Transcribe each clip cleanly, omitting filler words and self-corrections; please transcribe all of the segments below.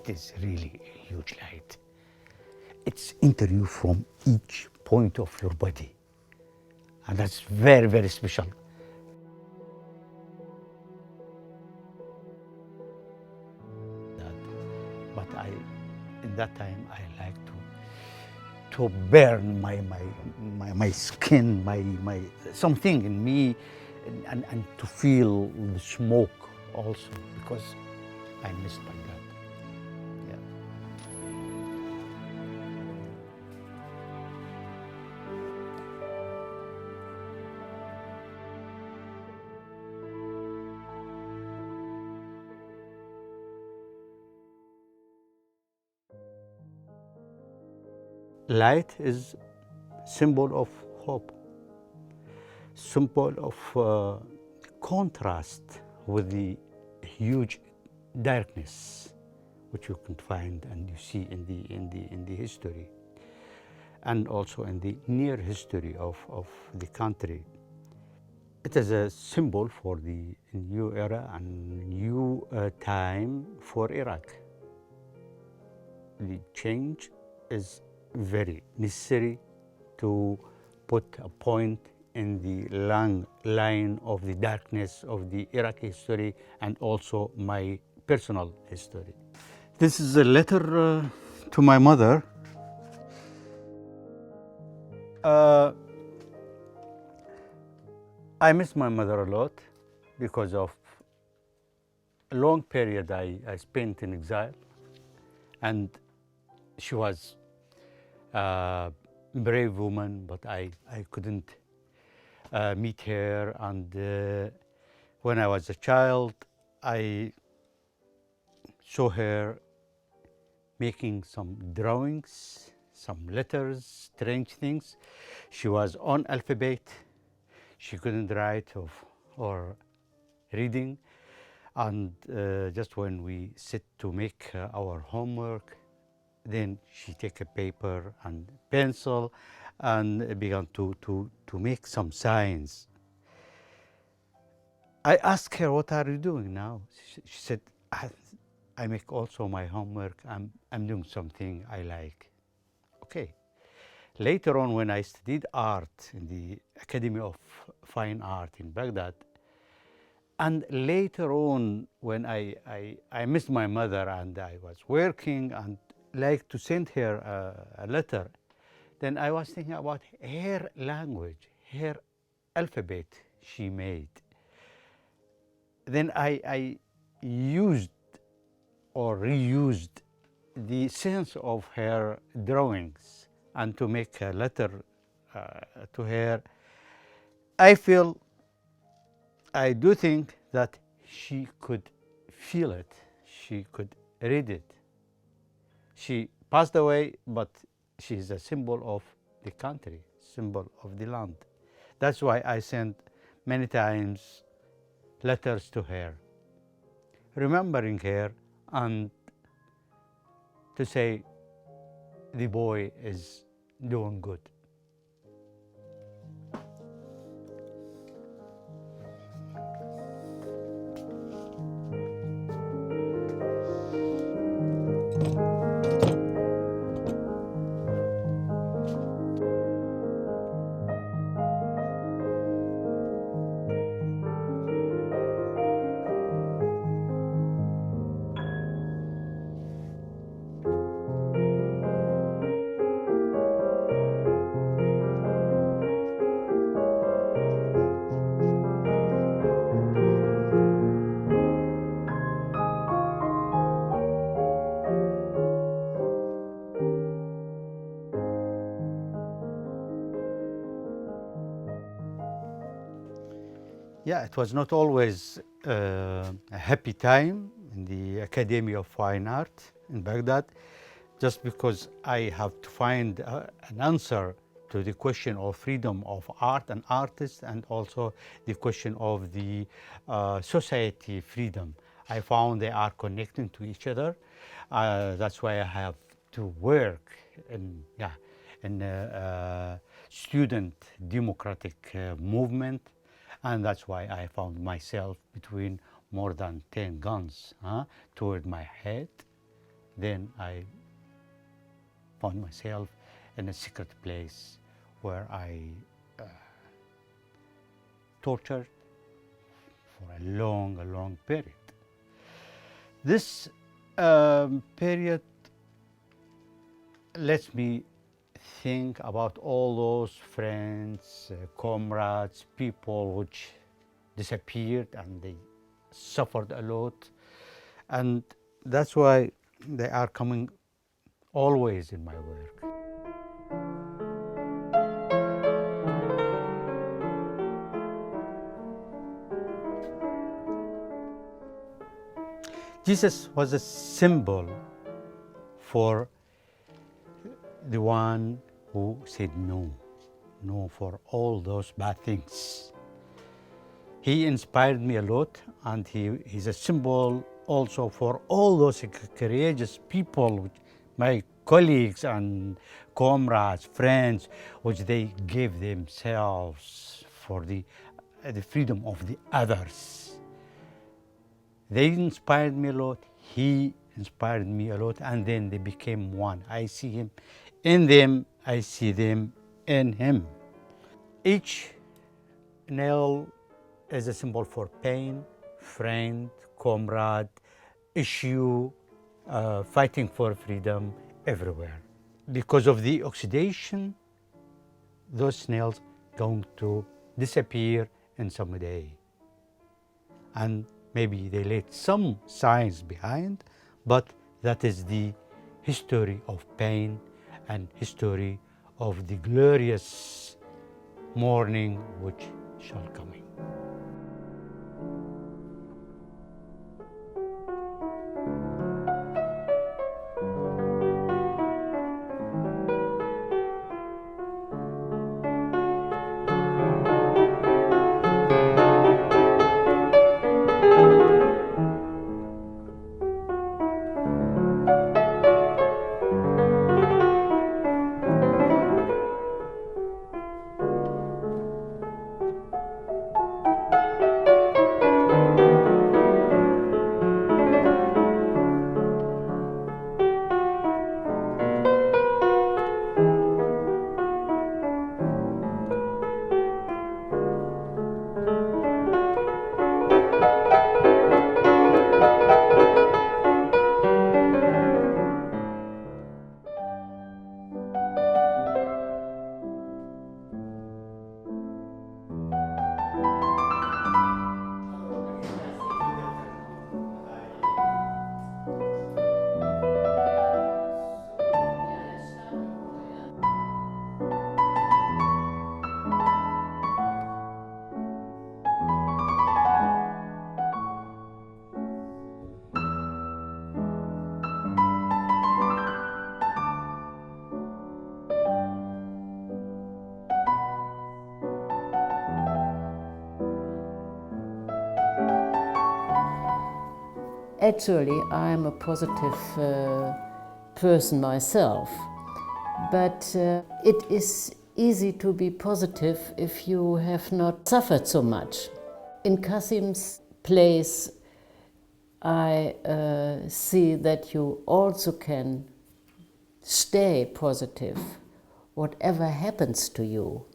it is really a huge light. It's interview from each point of your body. And that's very, very special. But in that time, I like to burn my skin, my something in me, and to feel the smoke also, because I missed Baghdad. Yeah. Light is symbol of hope, symbol of contrast with the huge darkness which you can find and you see in the history, and also in the near history of the country. It is a symbol for the new era and new time for Iraq. The change is very necessary to put a point in the long line of the darkness of the Iraqi history and also my personal history. This is a letter to my mother. I miss my mother a lot because of a long period I spent in exile, and she was a brave woman, but I couldn't meet her. And when I was a child, I saw her making some drawings, some letters, strange things. She was on alphabet. She couldn't write or reading. And just when we sit to make our homework, then she take a paper and pencil and began to make some signs. I asked her, "What are you doing now?" She said, I make also my homework. I'm doing something I like." Okay. Later on, when I studied art in the Academy of Fine Art in Baghdad, and later on, when I missed my mother and I was working and like to send her a letter, then I was thinking about her language, her alphabet she made. Then I used or reused the sense of her drawings and to make a letter to her. I do think that she could feel it, she could read it. She passed away, but she is a symbol of the country, symbol of the land. That's why I sent many times letters to her, remembering her and to say the boy is doing good. Yeah, it was not always a happy time in the Academy of Fine Art in Baghdad, just because I have to find an answer to the question of freedom of art and artists, and also the question of the society freedom. I found they are connecting to each other. That's why I have to work in student democratic movement. And that's why I found myself between more than 10 guns toward my head, then I found myself in a secret place where I tortured for a long period. This period lets me think about all those friends, comrades, people which disappeared and they suffered a lot, and that's why they are coming always in my work. Jesus was a symbol for the one who said no for all those bad things. He inspired me a lot, and he's a symbol also for all those courageous people, my colleagues and comrades, friends, which they gave themselves for the freedom of the others. They inspired me a lot, he inspired me a lot, and then they became one. I see him in them, I see them in him. Each nail is a symbol for pain, friend, comrade, issue, fighting for freedom everywhere. Because of the oxidation, those nails going to disappear in some day. And maybe they left some signs behind, but that is the history of pain and history of the glorious morning which shall come. Actually, I am a positive person myself, but it is easy to be positive if you have not suffered so much. In Qassim's place, I see that you also can stay positive, whatever happens to you.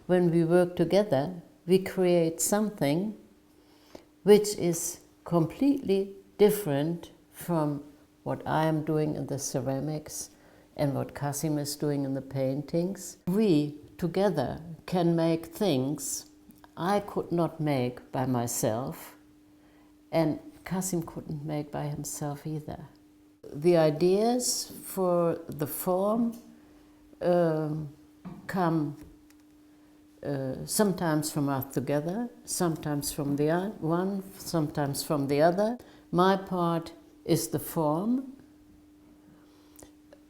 When we work together, we create something which is completely different from what I am doing in the ceramics and what Qassim is doing in the paintings. We together can make things I could not make by myself, and Qassim couldn't make by himself either. The ideas for the form come sometimes from us together, sometimes from the one, sometimes from the other. My part is the form,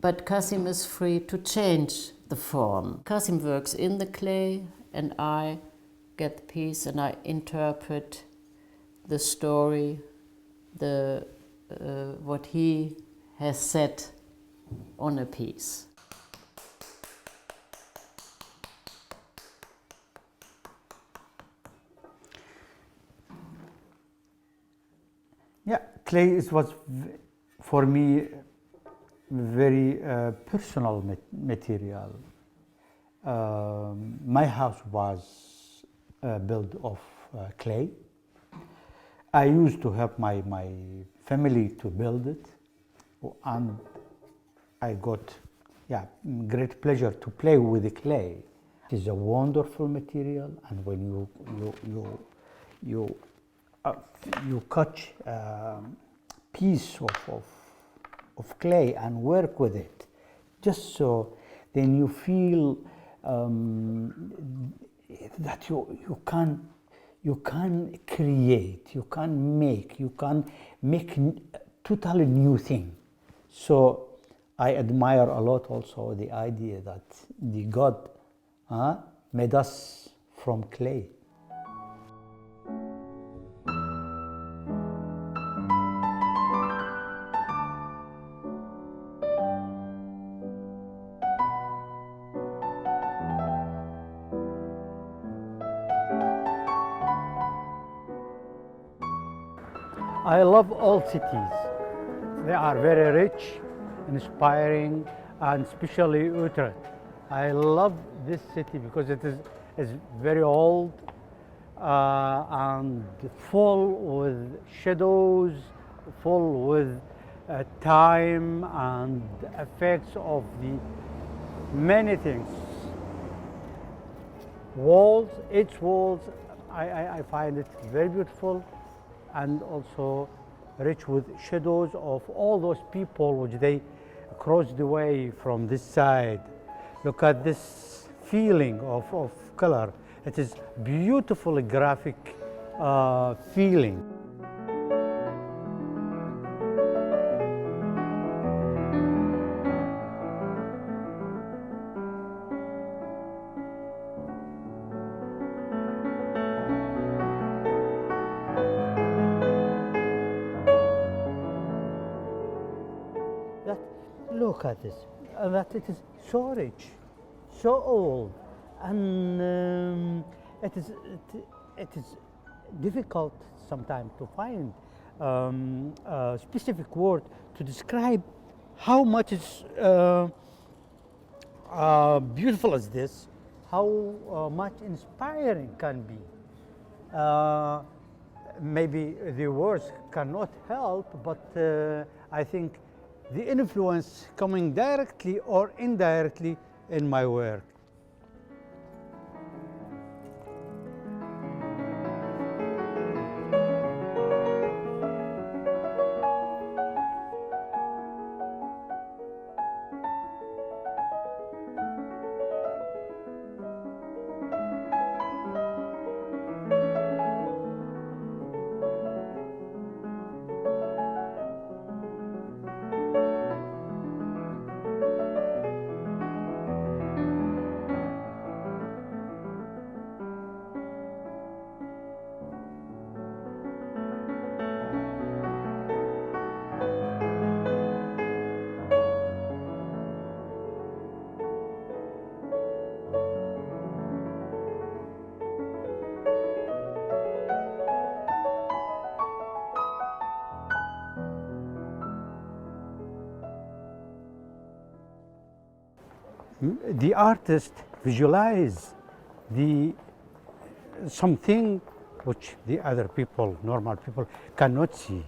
but Qassim is free to change the form. Qassim works in the clay, and I get the piece and I interpret the story, what he has set on a piece. Yeah, clay was for me, very personal material. My house was built of clay. I used to help my family to build it, and I got great pleasure to play with the clay. It is a wonderful material, and when you cut a piece of clay and work with it, just so then you feel that you can create, you can make totally new thing. So I admire a lot also the idea that the God made us from clay. I love all cities. They are very rich, inspiring, and especially Utrecht. I love this city because it is very old and full with shadows, full with time and effects of the many things. Walls, each walls, I find it very beautiful, and also rich with shadows of all those people which they cross the way from this side. Look at this feeling of color. It is beautifully graphic feeling. Look at this, that it is so rich, so old, and it is difficult sometimes to find a specific word to describe how much is beautiful as this, how much inspiring can be. Maybe the words cannot help, but I think the influence coming directly or indirectly in my work. The artist visualize something which the other people, normal people, cannot see.